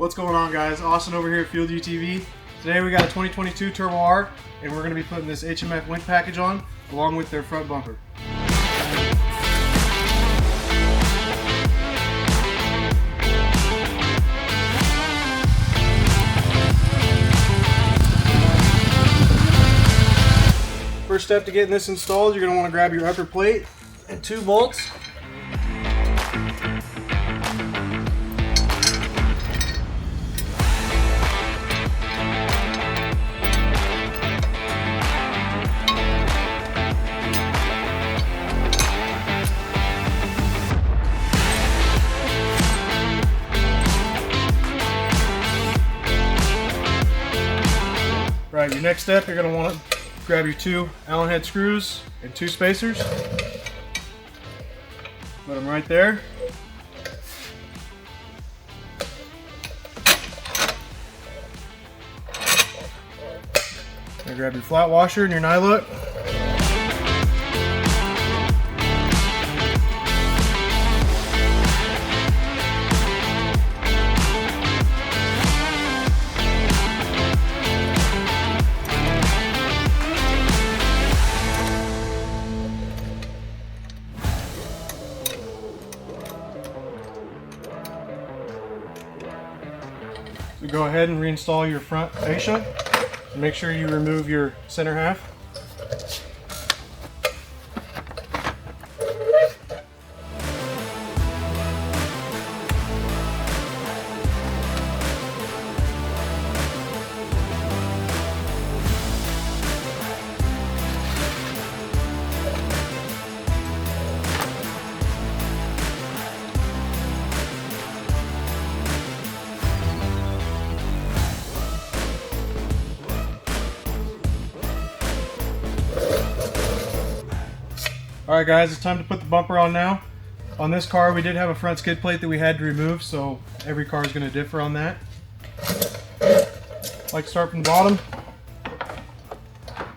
What's going on, guys? Austin over here at Field UTV. Today we got a 2022 Turbo R, and we're going to be putting this HMF winch package on along with their front bumper. First step to getting this installed, you're going to want to grab your upper plate and 2 bolts. Right, your next step, you're going to want to grab your 2 Allen head screws and 2 spacers. Put them right there. Now grab your flat washer and your nylock. So go ahead and reinstall your front fascia and make sure you remove your center half. Alright guys, it's time to put the bumper on now. On this car we did have a front skid plate that we had to remove, so every car is going to differ on that. Like to start from the bottom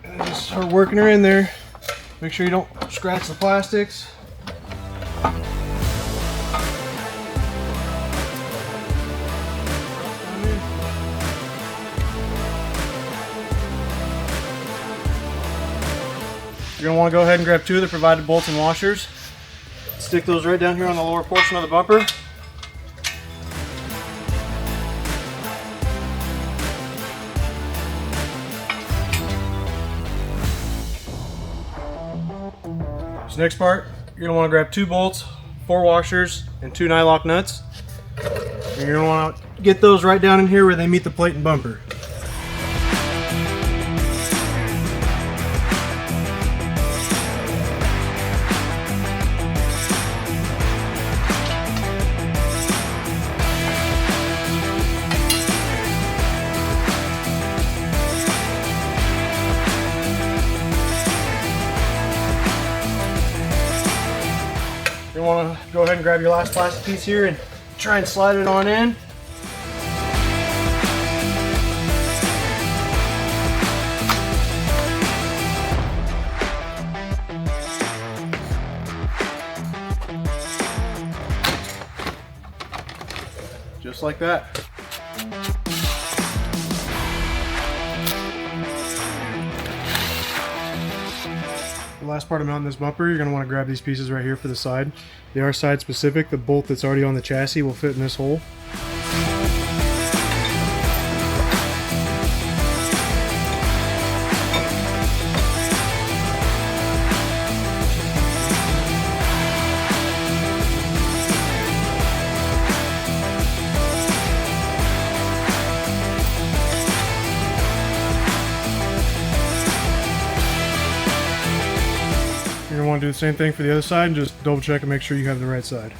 and just start working her in there. Make sure you don't scratch the plastics. You're going to want to go ahead and grab 2 of the provided bolts and washers. Stick those right down here on the lower portion of the bumper. This next part, you're going to want to grab 2 bolts, 4 washers, and 2 nylock nuts. And you're going to want to get those right down in here where they meet the plate and bumper. You want to go ahead and grab your last plastic piece here and try and slide it on in. Just like that. The last part of mounting this bumper, you're going to want to grab these pieces right here for the side. They are side specific. The bolt that's already on the chassis will fit in this hole. You're going to want to do the same thing for the other side and just double check and make sure you have the right side.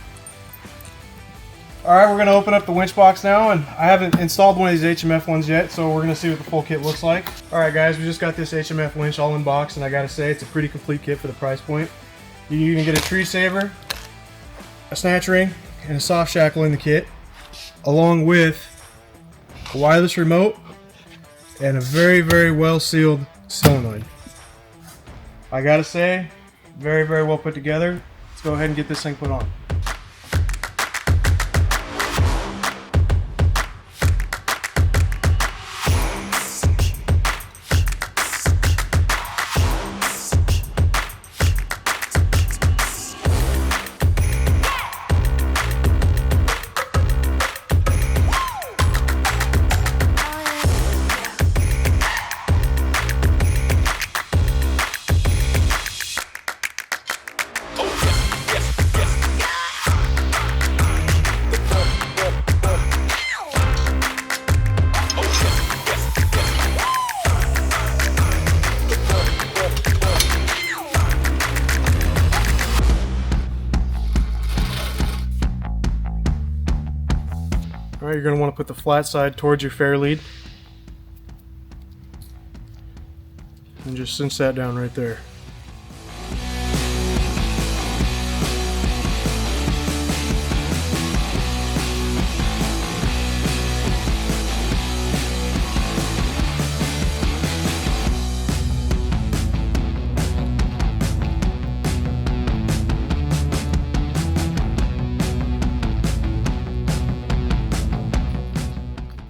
Alright, we're going to open up the winch box now, and I haven't installed one of these HMF ones yet, so we're going to see what the full kit looks like. Alright guys, we just got this HMF winch all in box, and I gotta say it's a pretty complete kit for the price point. You can even get a tree saver, a snatch ring, and a soft shackle in the kit, along with a wireless remote and a very, very well sealed solenoid. I gotta say, very, very well put together. Let's go ahead and get this thing put on. Alright, you're going to want to put the flat side towards your fair lead. And just cinch that down right there.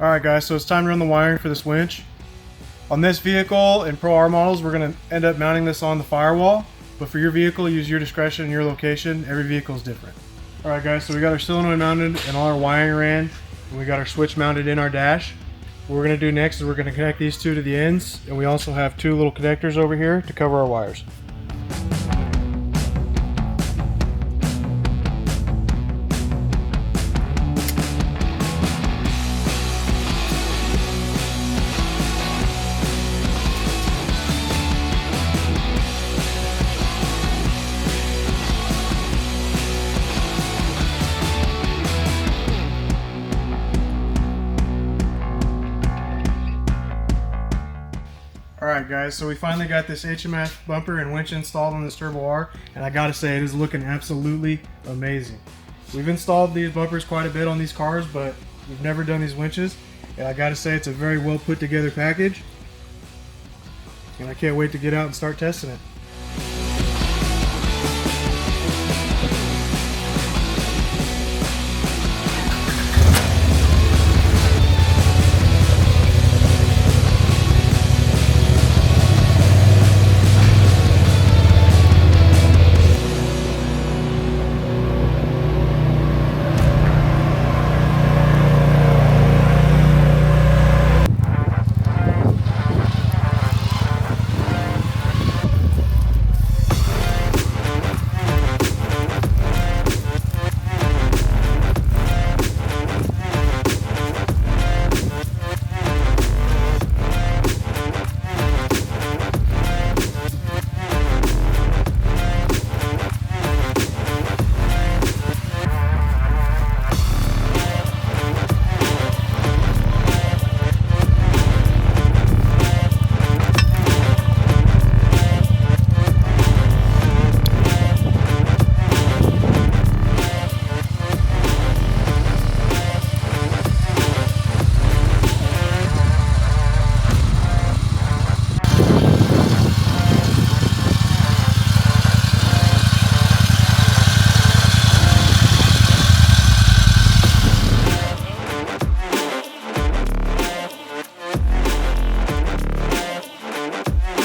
Alright guys, so it's time to run the wiring for this winch. On this vehicle and Pro R models, we're going to end up mounting this on the firewall, but for your vehicle, use your discretion and your location. Every vehicle is different. Alright guys, so we got our solenoid mounted and all our wiring ran, and we got our switch mounted in our dash. What we're going to do next is we're going to connect these two to the ends, and we also have two little connectors over here to cover our wires. Alright guys, so we finally got this HMF bumper and winch installed on this Turbo R, and I gotta say it is looking absolutely amazing. We've installed these bumpers quite a bit on these cars, but we've never done these winches, and I gotta say it's a very well put together package, and I can't wait to get out and start testing it.